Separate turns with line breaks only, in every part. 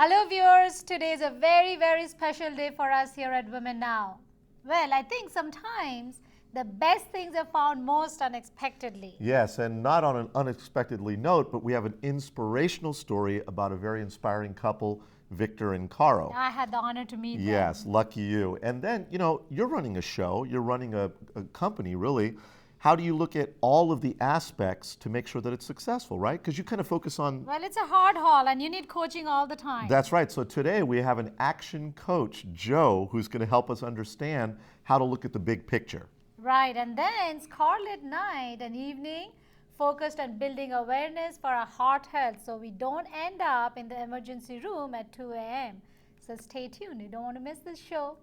Hello viewers, today is a very, very special day for us here at WomenNow. Well, I think sometimes the best things are found most unexpectedly.
Yes, and not on an unexpectedly note, but we have an inspirational story about a very inspiring couple, Victor and Karo.
I had the honor to meet them.
Yes, lucky you. And then, you're running a show, you're running a company, really. How do you look at all of the aspects to make sure that it's successful, right? Because you kind of focus on.
Well, it's a hard haul and you need coaching all the time.
That's right. So today we have an action coach, Joe, who's going to help us understand how to look at the big picture.
Right, and then Scarlet Night, an evening focused on building awareness for our heart health so we don't end up in the emergency room at 2 a.m. So stay tuned, you don't want to miss this show.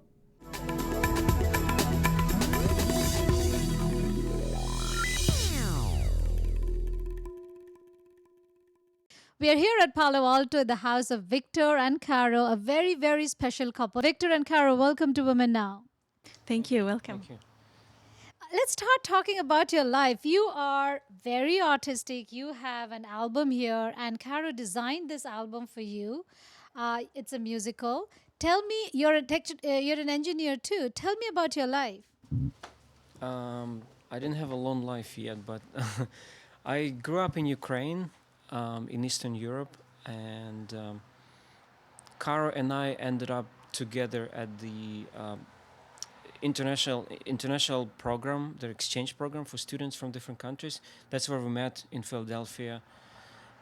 We are here at Palo Alto at the house of Victor and Karo, a very, very special couple. Victor and Karo, welcome to WomenNow.
Thank you. Welcome.
Thank you.
Let's start talking about your life. You are very artistic. You have an album here, and Karo designed this album for you. It's a musical. Tell me, you're an engineer too. Tell me about your life.
I didn't have a long life yet, but I grew up in Ukraine, in Eastern Europe, and Karo and I ended up together at the international program, the exchange program for students from different countries. That's where we met in Philadelphia,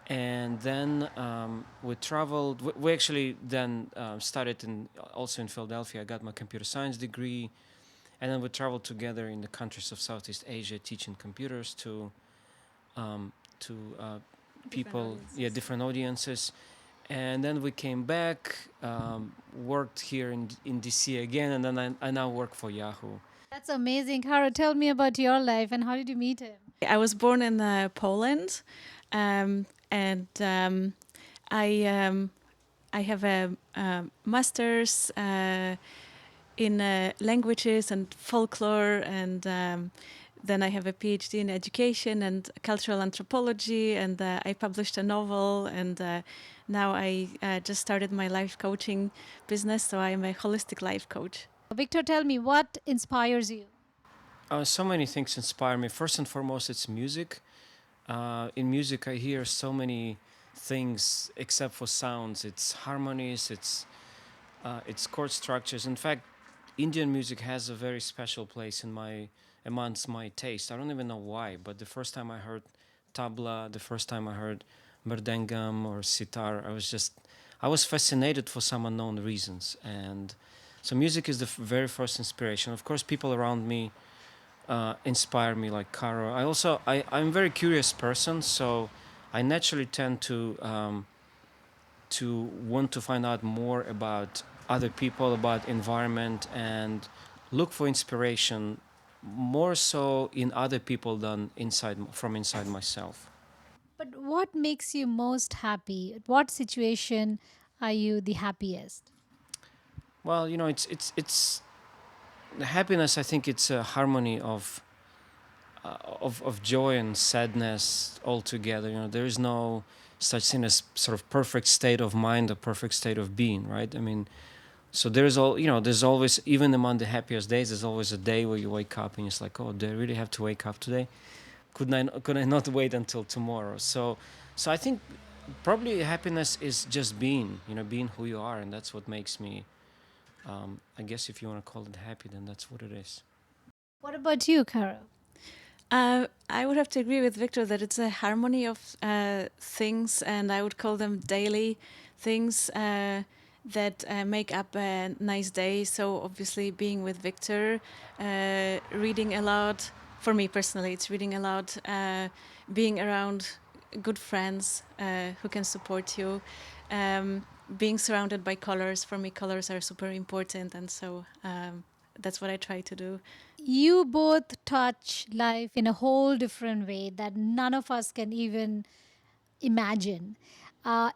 and then we traveled. We actually then started also in Philadelphia. I got my computer science degree, and then we traveled together in the countries of Southeast Asia, teaching computers to people, different audiences. And then we came back, worked here in DC again, and then I now work for Yahoo.
That's amazing. Karo, tell me about your life and how did you meet him?
I was born in Poland, and I have a master's in languages and folklore, and then I have a PhD in education and cultural anthropology, and I published a novel, and now I just started my life coaching business, so I'm a holistic life coach.
Victor, tell me, what inspires you?
So many things inspire me. First and foremost, it's music. In music, I hear so many things except for sounds. It's harmonies, it's chord structures. In fact, Indian music has a very special place amongst my taste. I don't even know why, but the first time I heard tabla, the first time I heard mridangam or sitar, I was fascinated for some unknown reasons. And so music is the very first inspiration. Of course, people around me inspire me, like Karo. I'm a very curious person, so I naturally tend to want to find out more about other people, about environment, and look for inspiration more so in other people than from inside myself.
But what makes you most happy? At what situation are you the happiest?
Well, it's the happiness. I think it's a harmony of joy and sadness all together. There is no such thing as sort of perfect state of mind or perfect state of being, right? I mean, so there's always, even among the happiest days, there's always a day where you wake up and it's like, oh, do I really have to wake up today? Could I not wait until tomorrow? So I think probably happiness is just being who you are, and that's what makes me, I guess if you want to call it happy, then that's what it is.
What about you, Karo?
I would have to agree with Victor that it's a harmony of things, and I would call them daily things that make up a nice day. So obviously being with Victor, reading a lot. For me personally, it's reading a lot, being around good friends who can support you, being surrounded by colors. For me, colors are super important, and so that's what I try to do.
You both touch life in a whole different way that none of us can even imagine.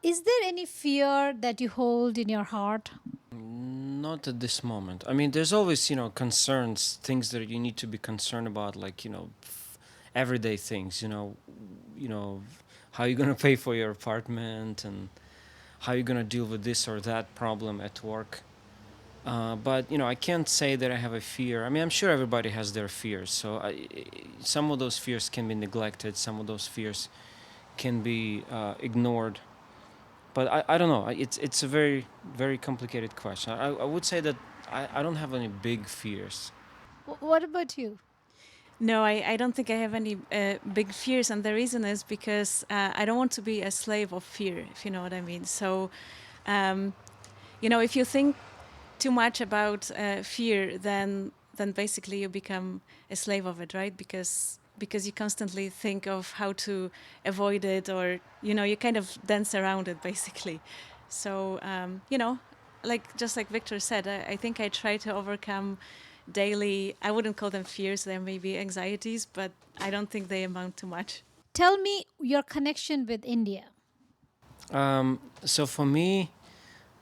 Is there any fear that you hold in your heart?
Not at this moment. I mean, there's always, concerns, things that you need to be concerned about, like, everyday things, how you're going to pay for your apartment and how you're gonna deal with this or that problem at work. But I can't say that I have a fear. I mean, I'm sure everybody has their fears. So some of those fears can be neglected. Some of those fears can be ignored. But I don't know. It's a very, very complicated question. I would say that I don't have any big fears.
What about you?
No, I don't think I have any big fears, and the reason is because I don't want to be a slave of fear, if you know what I mean. So, um, if you think too much about fear, then basically you become a slave of it, right? Because you constantly think of how to avoid it, or you kind of dance around it, basically. So, just like Victor said, I think I try to overcome daily. I wouldn't call them fears; they may be anxieties, but I don't think they amount to much.
Tell me your connection with India.
So for me,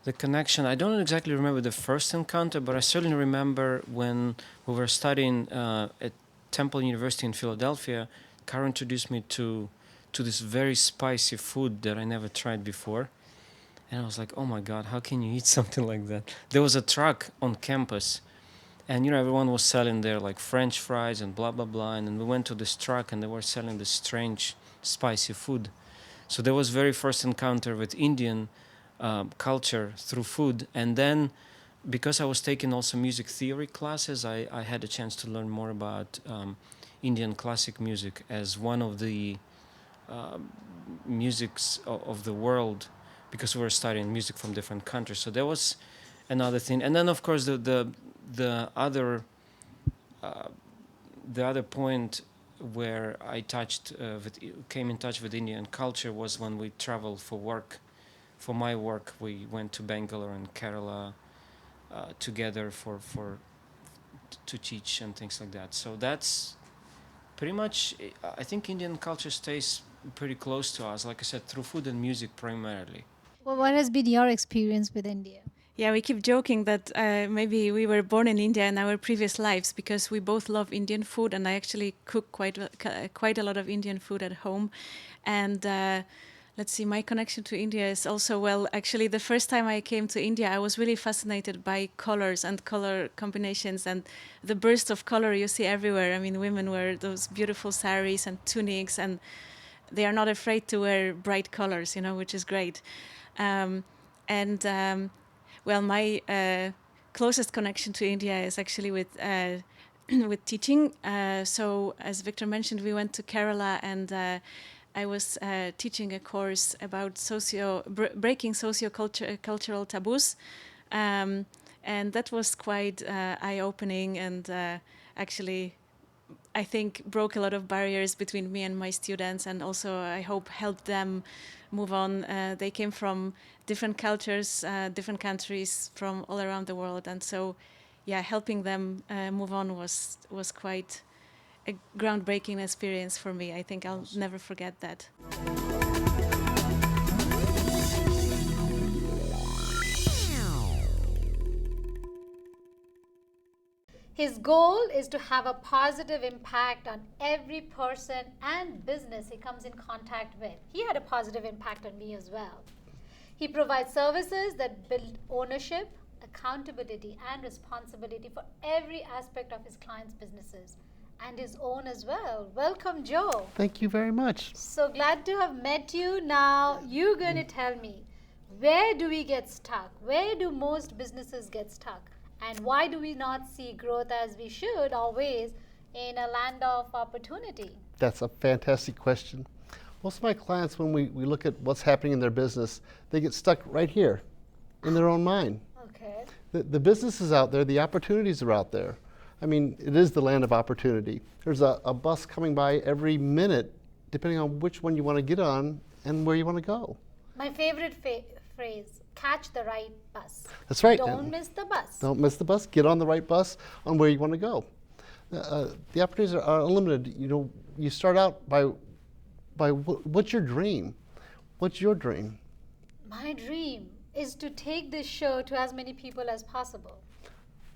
the connection, I don't exactly remember the first encounter, but I certainly remember when we were studying at Temple University in Philadelphia. Karo introduced me to this very spicy food that I never tried before. And I was like, oh my God, how can you eat something like that? There was a truck on campus, and everyone was selling there like French fries and blah, blah, blah. And then we went to this truck and they were selling this strange spicy food. So there was very first encounter with Indian culture through food. And then because I was taking also music theory classes, I had a chance to learn more about Indian classic music as one of the musics of the world, because we were studying music from different countries. So there was another thing. And then of course the other point where I came in touch with Indian culture was when we traveled for work. For my work, we went to Bangalore and Kerala together to teach and things like that. So that's pretty much. I think Indian culture stays pretty close to us. Like I said, through food and music primarily.
Well, what has been your experience with India?
Yeah, we keep joking that maybe we were born in India in our previous lives, because we both love Indian food, and I actually cook quite a lot of Indian food at home. And let's see, my connection to India is also, well, actually the first time I came to India, I was really fascinated by colors and color combinations and the burst of color you see everywhere. I mean, women wear those beautiful saris and tunics, and they are not afraid to wear bright colors, which is great. Well, my closest connection to India is actually with with teaching. So, as Victor mentioned, we went to Kerala, and I was teaching a course about breaking socio-cultural taboos, and that was quite eye-opening, and actually, I think broke a lot of barriers between me and my students, and also I hope helped them move on. They came from different cultures, different countries from all around the world, and so, yeah, helping them move on was quite a groundbreaking experience for me. I think I'll never forget that.
His goal is to have a positive impact on every person and business he comes in contact with. He had a positive impact on me as well. He provides services that build ownership, accountability, and responsibility for every aspect of his clients' businesses and his own as well. Welcome, Joe.
Thank you very much.
So glad to have met you. Now, you're going to tell me, where do we get stuck? Where do most businesses get stuck? And why do we not see growth as we should always in a land of opportunity?
That's a fantastic question. Most of my clients, when we look at what's happening in their business, they get stuck right here in their own mind.
Okay.
The business is out there, the opportunities are out there. I mean, it is the land of opportunity. There's a bus coming by every minute, depending on which one you want to get on and where you want to go.
My favorite phrase, catch the right bus.
That's right.
Don't miss the bus.
Don't miss the bus. Get on the right bus on where you want to go. The opportunities are unlimited. You start out by what's your dream? What's your dream?
My dream is to take this show to as many people as possible.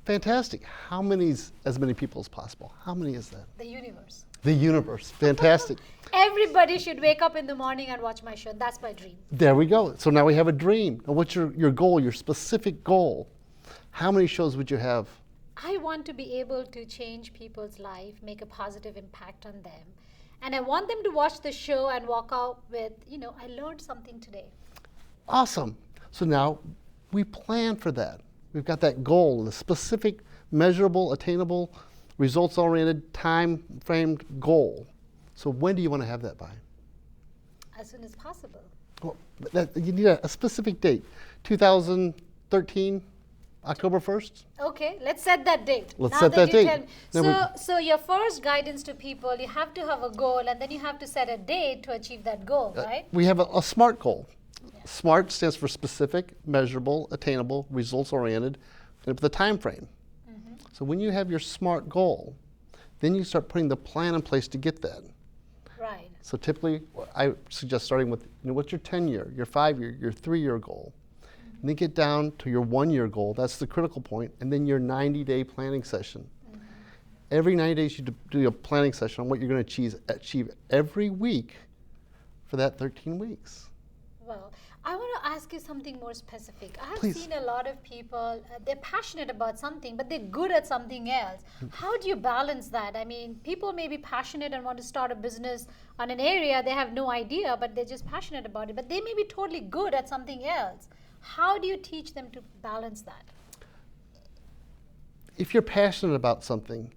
Fantastic. How many is as many people as possible? How many is that?
The universe.
The universe. Fantastic.
Everybody should wake up in the morning and watch my show. That's my dream.
There we go. So now we have a dream. Now what's your goal, your specific goal? How many shows would you have?
I want to be able to change people's life, make a positive impact on them. And I want them to watch the show and walk out with, I learned something today.
Awesome. So now we plan for that. We've got that goal, the specific, measurable, attainable, results-oriented, time-framed goal. So when do you want to have that by?
As soon as possible.
Well, you need a specific date. 2013, October 1st?
Okay, let's set that date.
Let's
Now
set that
you
date.
So your first guidance to people, you have to have a goal and then you have to set a date to achieve that goal, right?
We have a SMART goal. SMART stands for specific, measurable, attainable, results-oriented, and with a time frame. So when you have your SMART goal, then you start putting the plan in place to get that.
Right.
So typically, I suggest starting with, what's your 10-year, your 5-year, your 3-year goal? And then get down to your 1-year goal. That's the critical point. And then your 90-day planning session. Every 90 days, you do a planning session on what you're going to achieve every week for that 13 weeks.
Well, I want to ask you something more specific. I have
Please.
seen a lot of people, they're passionate about something, but they're good at something else. How do you balance that? I mean, people may be passionate and want to start a business on an area, they have no idea, but they're just passionate about it. But they may be totally good at something else. How do you teach them to balance that?
If you're passionate about something,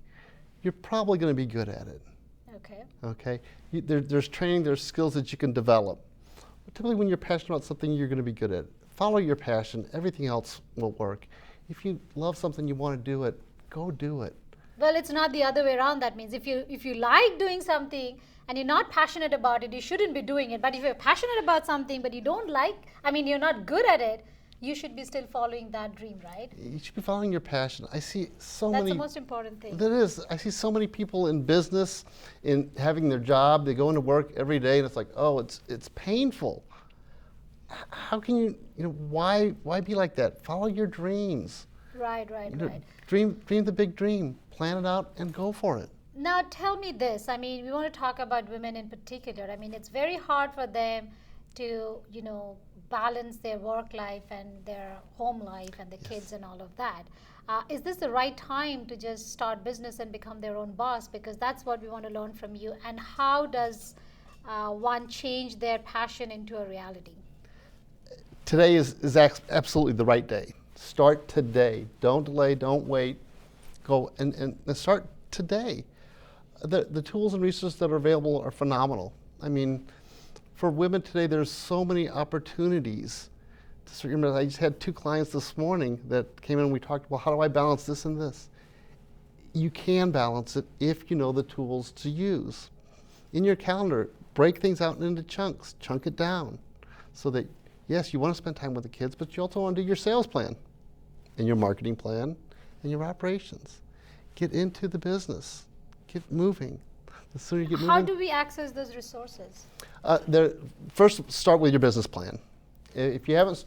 you're probably going to be good at it.
Okay.
Okay? There's training, there's skills that you can develop. But typically when you're passionate about something, you're going to be good at it. Follow your passion, everything else will work. If you love something, you want to do it, go do it.
Well, it's not the other way around. That means if you like doing something and you're not passionate about it, you shouldn't be doing it. But if you're passionate about something but you don't you're not good at it, you should be still following that dream, right?
You should be following your passion. I see so
That's
many.
the most important thing.
That is. I see so many people in business, in having their job. They go into work every day, and it's like, oh, it's painful. How can you why be like that? Follow your dreams.
Right.
Dream the big dream. Plan it out and go for it.
Now tell me this. I mean, we want to talk about women in particular. I mean, it's very hard for them to, balance their work life and their home life and the kids and all of that. Is this the right time to just start business and become their own boss? Because that's what we want to learn from you. And how does one change their passion into a reality?
Today is absolutely the right day. Start today. Don't delay, don't wait. Go and start today. The tools and resources that are available are phenomenal. I mean, for women today, there's so many opportunities. I just had 2 clients this morning that came in and we talked about how do I balance this and this. You can balance it if you know the tools to use. In your calendar, break things out into chunks, chunk it down so that, yes, you want to spend time with the kids, but you also want to do your sales plan and your marketing plan and your operations. Get into the business. Get moving. The sooner you get moving.
How do we access those resources?
First, start with your business plan. If you haven't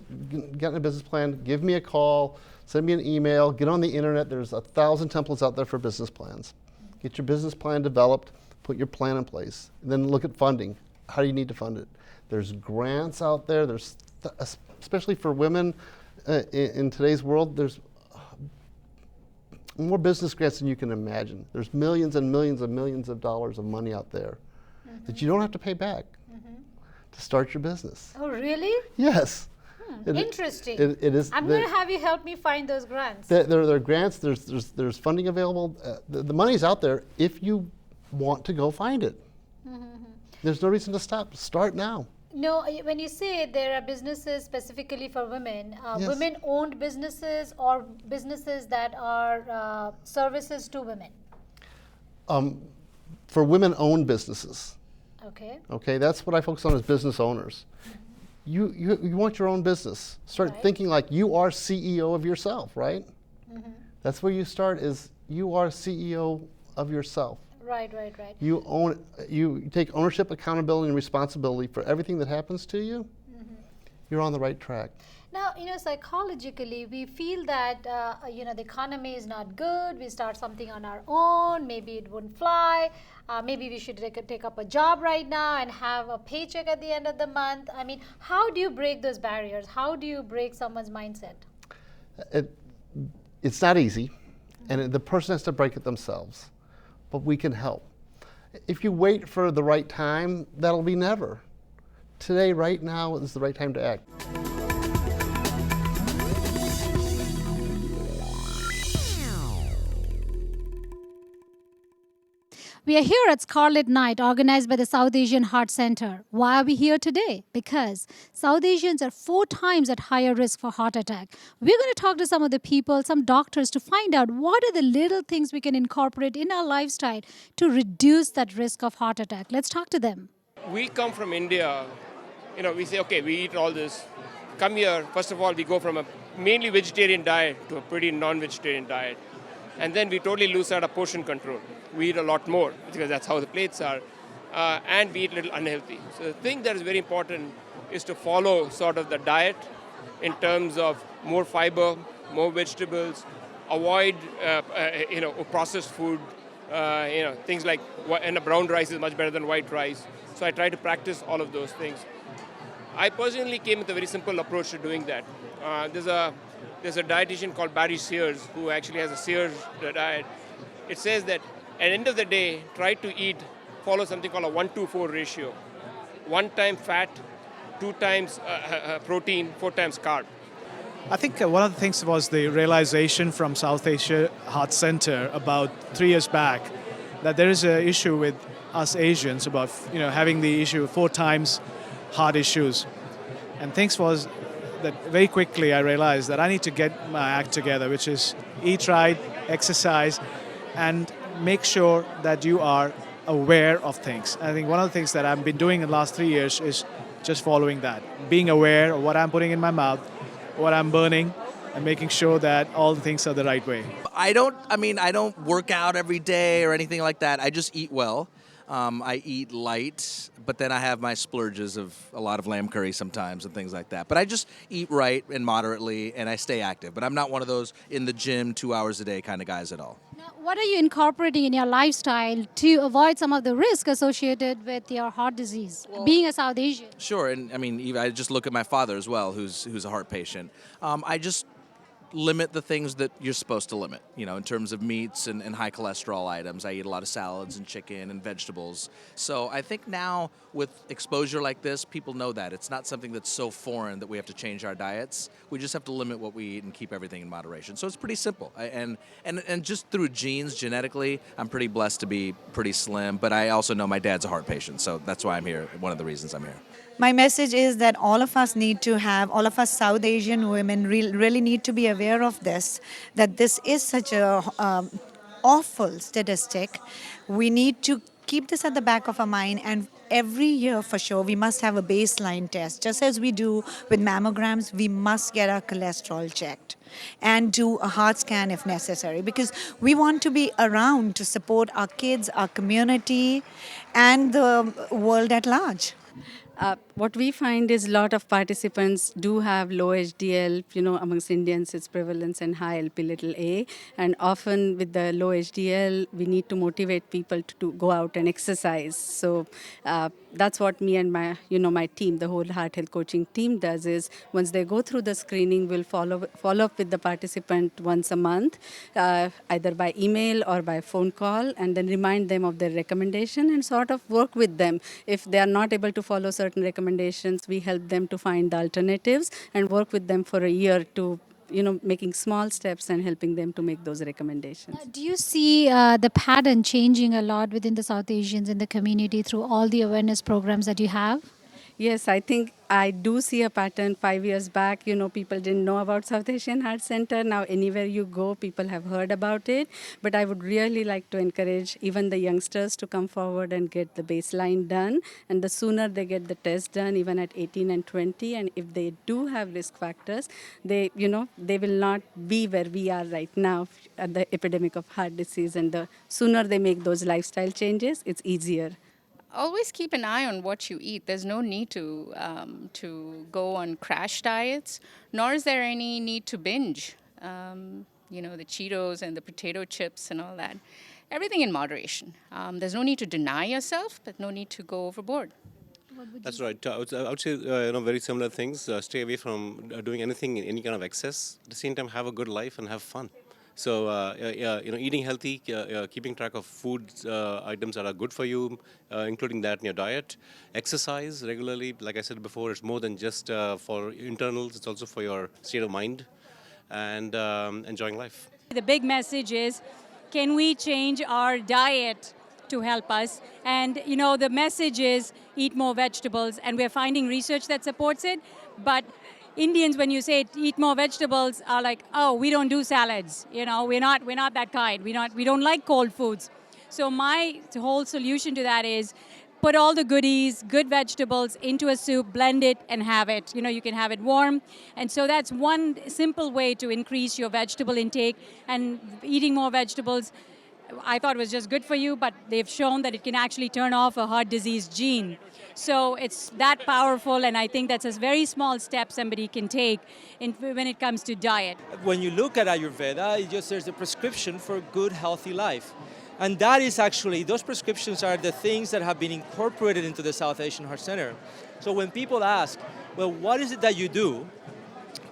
gotten a business plan, give me a call, send me an email, get on the internet. There's 1,000 templates out there for business plans. Get your business plan developed, put your plan in place, and then look at funding. How do you need to fund it? There's grants out there. There's, especially for women in today's world, there's more business grants than you can imagine. There's millions and millions and millions of dollars of money out there that you don't have to pay back to start your business.
Oh, really?
Yes.
Interesting.
It is.
I'm going to have you help me find those grants.
There are grants. There's funding available. The money's out there if you want to go find it. There's no reason to stop. Start now.
No, when you say there are businesses specifically for women,
Yes.
women-owned businesses or businesses that are services to women.
For women-owned businesses.
Okay.
Okay, that's what I focus on as business owners. You want your own business. Start
Right.
thinking like you are CEO of yourself, right? That's where you start is you are CEO of yourself.
Right.
You take ownership, accountability, and responsibility for everything that happens to you. You're on the right track.
Now, psychologically, we feel that, the economy is not good. We start something on our own. Maybe it wouldn't fly. maybe we should take up a job right now and have a paycheck at the end of the month. I mean, how do you break those barriers? How do you break someone's mindset?
It's not easy, and the person has to break it themselves, but we can help. If you wait for the right time, that'll be never. Today, right now, is the right time to act.
We are here at Scarlet Night, organized by the South Asian Heart Center. Why are we here today? Because South Asians are 4 times at higher risk for heart attack. We're going to talk to some of the people, some doctors, to find out what are the little things we can incorporate in our lifestyle to reduce that risk of heart attack. Let's talk to them.
We come from India. We say, okay, we eat all this. Come here, first of all, we go from a mainly vegetarian diet to a pretty non-vegetarian diet. And then we totally lose out of portion control. We eat a lot more because that's how the plates are. And we eat a little unhealthy. So the thing that is very important is to follow sort of the diet in terms of more fiber, more vegetables, avoid processed food. Things like brown rice is much better than white rice. So I try to practice all of those things. I personally came with a very simple approach to doing that. There's a dietitian called Barry Sears who actually has a Sears diet. It says that at the end of the day, try to follow something called a 1-to-4 ratio. 1 time fat, 2 times protein, 4 times carb.
I think one of the things was the realization from South Asia Heart Center about 3 years back that there is an issue with us Asians about having the issue of 4 times heart issues. And things was that very quickly I realized that I need to get my act together, which is eat right, exercise, and make sure that you are aware of things. I think one of the things that I've been doing in the last 3 years is just following that, being aware of what I'm putting in my mouth, what I'm burning, and making sure that all the things are the right way.
I don't work out every day or anything like that. I just eat well. I eat light, but then I have my splurges of a lot of lamb curry sometimes and things like that. But I just eat right and moderately, and I stay active. But I'm not one of those in the gym 2 hours a day kind of guys at all.
Now, what are you incorporating in your lifestyle to avoid some of the risk associated with your heart disease, being a South Asian?
Sure, and I just look at my father as well, who's a heart patient. I just limit the things that you're supposed to limit, in terms of meats and high cholesterol items. I eat a lot of salads and chicken and vegetables. So I think now with exposure like this, people know that. It's not something that's so foreign that we have to change our diets. We just have to limit what we eat and keep everything in moderation. So it's pretty simple. And just through genes, genetically, I'm pretty blessed to be pretty slim. But I also know my dad's a heart patient, so that's why I'm here, one of the reasons I'm here.
My message is that all of us South Asian women really need to be aware of this, that this is such a awful statistic. We need to keep this at the back of our mind, and every year for sure we must have a baseline test. Just as we do with mammograms, we must get our cholesterol checked and do a heart scan if necessary, because we want to be around to support our kids, our community, and the world at large.
What we find is a lot of participants do have low HDL. Amongst Indians, its prevalence and high LP little a. And often with the low HDL, we need to motivate people to go out and exercise. So that's what me and my team, the whole heart health coaching team does is once they go through the screening, we'll follow up with the participant once a month, either by email or by phone call, and then remind them of their recommendation and sort of work with them. If they are not able to follow certain recommendations, we help them to find the alternatives and work with them for a year to making small steps and helping them to make those recommendations.
Do you see the pattern changing a lot within the South Asians in the community through all the awareness programs that you have?
Yes, I think I do see a pattern. 5 years back, people didn't know about South Asian Heart Center. Now, anywhere you go, people have heard about it. But I would really like to encourage even the youngsters to come forward and get the baseline done. And the sooner they get the test done, even at 18 and 20, and if they do have risk factors, they will not be where we are right now at the epidemic of heart disease. And the sooner they make those lifestyle changes, it's easier.
Always keep an eye on what you eat. There's no need to go on crash diets, nor is there any need to binge. The Cheetos and the potato chips and all that. everything in moderation. There's no need to deny yourself, but no need to go overboard.
That's right. I would say very similar things. Stay away from doing anything in any kind of excess. At the same time, have a good life and have fun. So eating healthy, keeping track of food items that are good for you, including that in your diet. Exercise regularly. Like I said before, it's more than just for internals. It's also for your state of mind and enjoying life.
The big message is, can we change our diet to help us? And the message is eat more vegetables, and we're finding research that supports it. But Indians, when you say eat more vegetables, are like, oh, we don't do salads. We're not that kind. We don't like cold foods. So my whole solution to that is put all the goodies, good vegetables into a soup, blend it, and have it. You can have it warm. And so that's one simple way to increase your vegetable intake. And eating more vegetables, I thought was just good for you, but they've shown that it can actually turn off a heart disease gene. So it's that powerful, and I think that's a very small step somebody can take when it comes to diet.
When you look at Ayurveda, there's a prescription for a good, healthy life. And that is actually, those prescriptions are the things that have been incorporated into the South Asian Heart Center. So when people ask, well, what is it that you do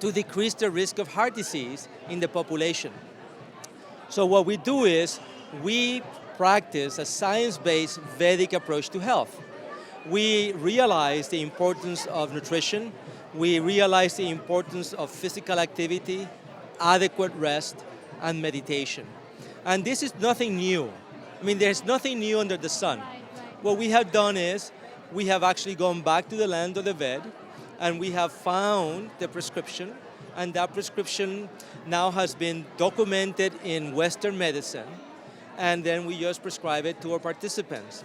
to decrease the risk of heart disease in the population? So what we do is, we practice a science-based Vedic approach to health. We realize the importance of nutrition. We realize the importance of physical activity, adequate rest, and meditation. And this is nothing new. There's nothing new under the sun. What we have done is, we have actually gone back to the land of the Ved, and we have found the prescription, and that prescription now has been documented in Western medicine, and then we just prescribe it to our participants.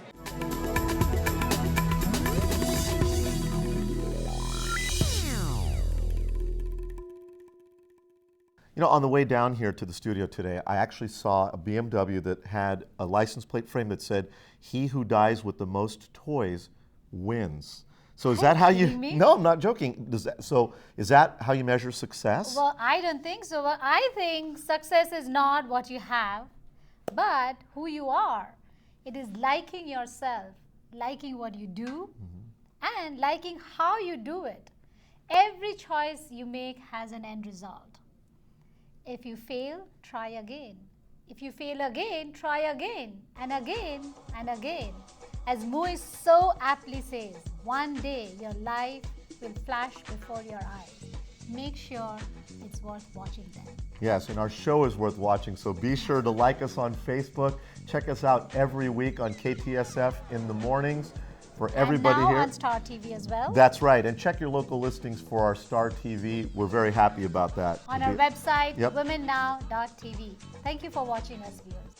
On the way down here to the studio today, I actually saw a BMW that had a license plate frame that said, "He who dies with the most toys wins." So is that how you? No, I'm not joking. Is that how you measure success?
Well, I don't think so. Well, I think success is not what you have, but who you are. It is liking yourself, liking what you do, and liking how you do it. Every choice you make has an end result. If you fail, try again. If you fail again, try again, and again, and again. As Moise so aptly says, one day your life will flash before your eyes. Make sure it's worth watching then.
Yes, and our show is worth watching, so be sure to like us on Facebook. Check us out every week on KTSF in the mornings. For everybody
and now
here.
on Star TV as well.
That's right, and check your local listings for our Star TV. We're very happy about that.
On our website, WomenNow.tv. Thank you for watching us, viewers.